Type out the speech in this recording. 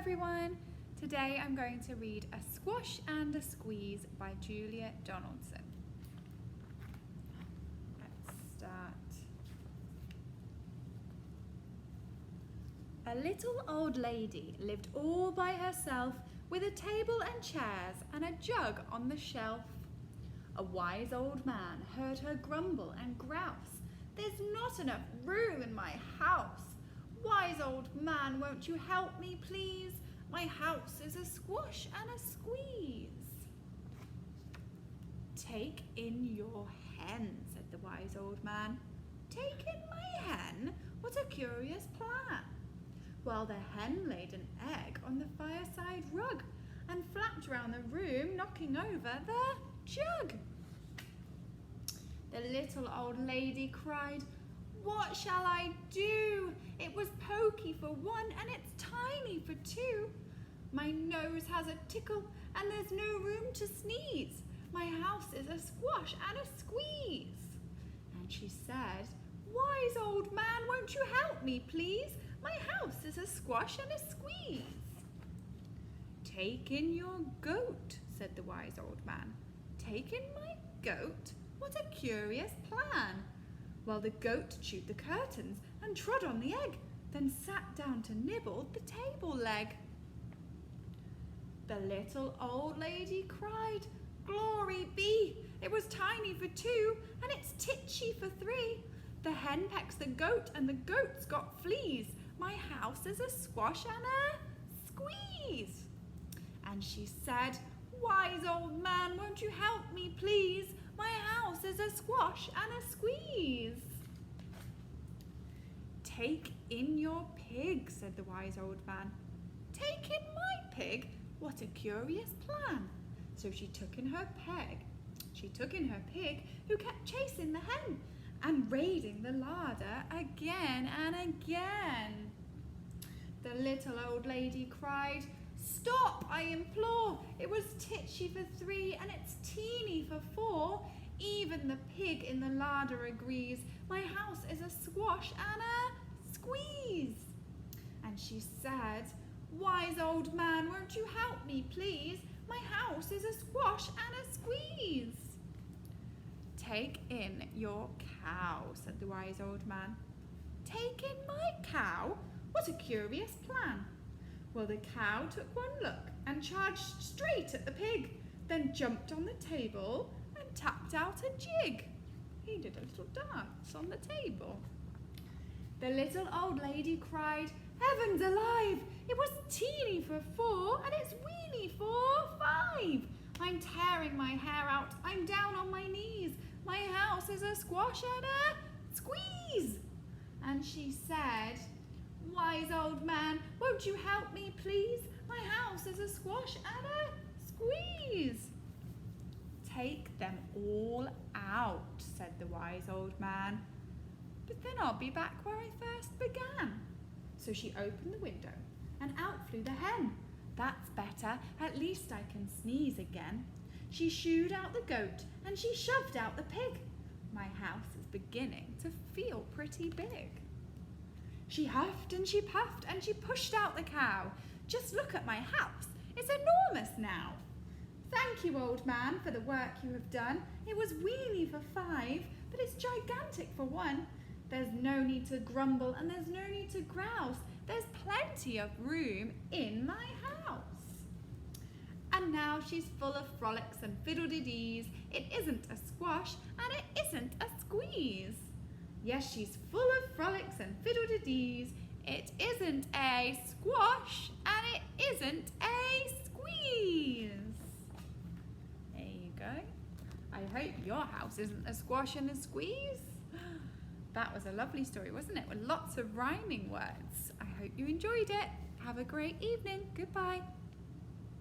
everyone! Today I'm going to read A Squash and a Squeeze by Julia Donaldson. Let's start. A little old lady lived all by herself with a table and chairs and a jug on the shelf. A wise old man heard her grumble and grouse. "There's not enough room in my house. Wise old man, won't you help me, please? My house is a squash and a squeeze." "Take in your hen," said the wise old man. "Take in my hen? What a curious plan." Well, the hen laid an egg on the fireside rug and flapped round the room, knocking over the jug. The little old lady cried, "What shall I do? It was pokey for one and it's tiny for two. My nose has a tickle and there's no room to sneeze. My house is a squash and a squeeze." And she said, "Wise old man, won't you help me, please? My house is a squash and a squeeze." "Take in your goat," said the wise old man. "Take in my goat? What a curious plan." Well, the goat chewed the curtains and trod on the egg, then sat down to nibble the table leg. The little old lady cried, "Glory be! It was tiny for two and it's titchy for three. The hen pecks the goat and the goat's got fleas. My house is a squash and a squeeze." And she said, "Wise old man, won't you help me, please? My house is a squash and a squeeze." "Take in your pig," said the wise old man. "Take in my pig? What a curious plan." So she took in her pig, who kept chasing the hen and raiding the larder again and again. The little old lady cried, "Stop, I implore! It was titchy for three and it's teeny for four. Even the pig in the larder agrees. My house is a squash and a squeeze." And she said, "Wise old man, won't you help me, please? My house is a squash and a squeeze." "Take in your cow," said the wise old man. "Take in my cow? What a curious plan." Well, the cow took one look and charged straight at the pig, then jumped on the table and tapped out a jig. He did a little dance on the table. The little old lady cried, "Heavens alive! It was teeny for four and it's weeny for five. I'm tearing my hair out. I'm down on my knees. My house is a squash and a squeeze." And she said, "Wise old man, won't you help me, please? My house is a squash and a squeeze." "Take them all out," said the wise old man. "But then I'll be back where I first began." So she opened the window and out flew the hen. "That's better, at least I can sneeze again." She shooed out the goat and she shoved out the pig. My house is beginning to feel pretty big. She huffed and she puffed and she pushed out the cow. "Just look at my house, it's enormous now." "Thank you, old man, for the work you have done. It was weeny for five, but it's gigantic for one. There's no need to grumble and there's no need to grouse. There's plenty of room in my house." And now she's full of frolics and fiddle-de-dees. It isn't a squash and it isn't a squeeze. Yes, she's full of frolics and fiddle-de-dees. It isn't a squash and it isn't a squeeze. There you go. I hope your house isn't a squash and a squeeze. That was a lovely story, wasn't it? With lots of rhyming words. I hope you enjoyed it. Have a great evening. Goodbye.